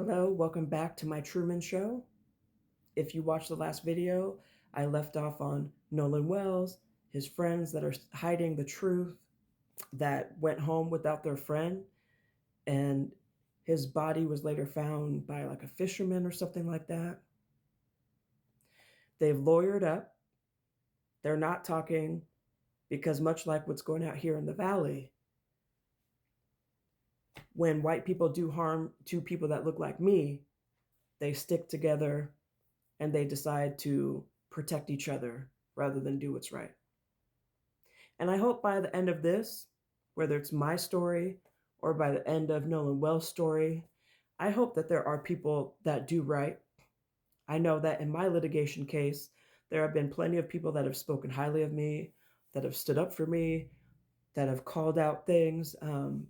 Hello, welcome back to my Truman Show. If you watched the last video, I left off on Nolan Wells, his friends that are hiding the truth, that went home without their friend, and his body was later found by like a fisherman or something like that. They've lawyered up. They're not talking because much like what's going out here in the Valley, when white people do harm to people that look like me, they stick together and they decide to protect each other rather than do what's right. And I hope by the end of this, whether it's my story or by the end of Nolan Wells' story, I hope that there are people that do right. I know that in my litigation case, there have been plenty of people that have spoken highly of me, that have stood up for me, that have called out things,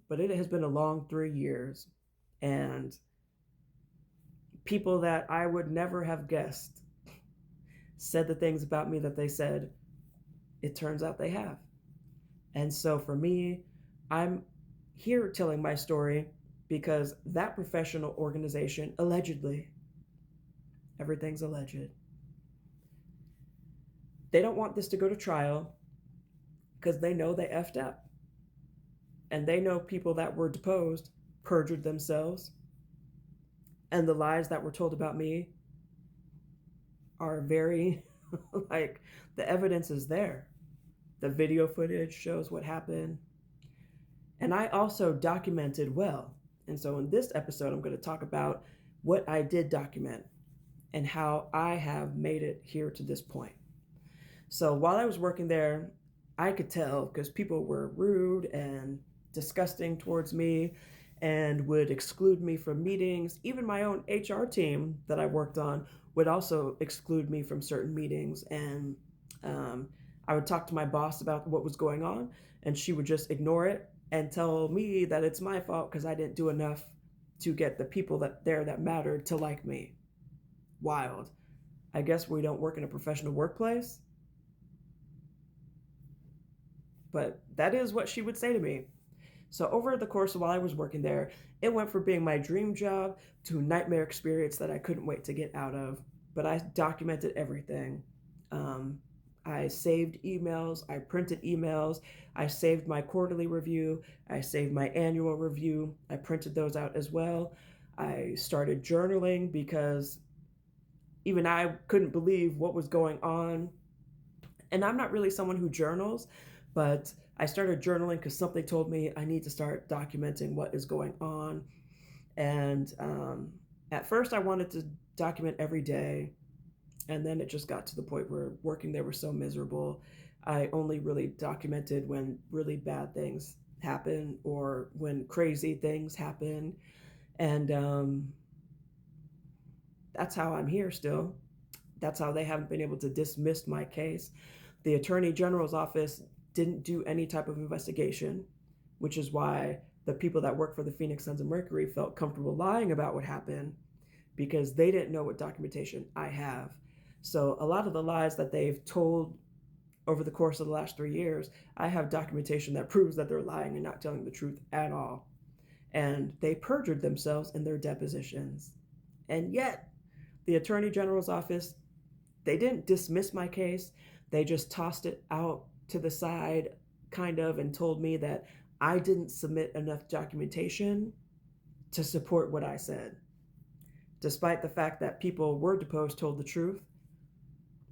but it has been a long 3 years. And people that I would never have guessed said the things about me that they said, it turns out they have. And so for me, I'm here telling my story because that professional organization, allegedly, everything's alleged, they don't want this to go to trial because they know they effed up. And they know people that were deposed perjured themselves. And the lies that were told about me are very, like, the evidence is there. The video footage shows what happened. And I also documented well. And so in this episode, I'm going to talk about what I did document and how I have made it here to this point. So while I was working there, I could tell because people were rude and disgusting towards me and would exclude me from meetings. Even my own HR team that I worked on would also exclude me from certain meetings. And I would talk to my boss about what was going on, and she would just ignore it and tell me that it's my fault because I didn't do enough to get the people that mattered to like me. Wild. I guess we don't work in a professional workplace. But that is what she would say to me. So over the course of while I was working there, it went from being my dream job to a nightmare experience that I couldn't wait to get out of. But I documented everything. I saved emails, I printed emails, I saved my quarterly review, I saved my annual review, I printed those out as well. I started journaling because even I couldn't believe what was going on. And I'm not really someone who journals, but I started journaling because something told me I need to start documenting what is going on. And at first I wanted to document every day. And then it just got to the point where working there was so miserable. I only really documented when really bad things happen or when crazy things happen. And that's how I'm here still. That's how they haven't been able to dismiss my case. The Attorney General's office didn't do any type of investigation, which is why the people that work for the Phoenix Suns and Mercury felt comfortable lying about what happened because they didn't know what documentation I have. So a lot of the lies that they've told over the course of the last 3 years, I have documentation that proves that they're lying and not telling the truth at all. And they perjured themselves in their depositions. And yet, the Attorney General's office, they didn't dismiss my case. They just tossed it out to the side, kind of, and told me that I didn't submit enough documentation to support what I said. Despite the fact that people were deposed, told the truth,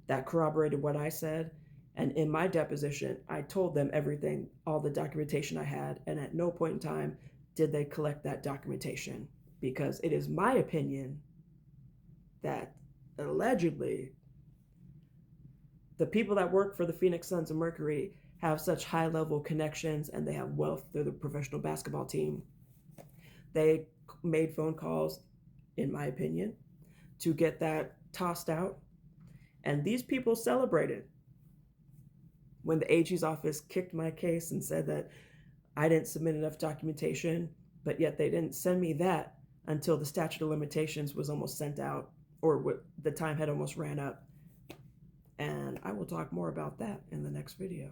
that corroborated what I said. And in my deposition, I told them everything, all the documentation I had. And at no point in time did they collect that documentation because it is my opinion that allegedly the people that work for the Phoenix Suns and Mercury have such high-level connections and they have wealth through the professional basketball team. They made phone calls, in my opinion, to get that tossed out. And these people celebrated when the AG's office kicked my case and said that I didn't submit enough documentation, but yet they didn't send me that until the statute of limitations was almost sent out, or the time had almost ran up. And I will talk more about that in the next video.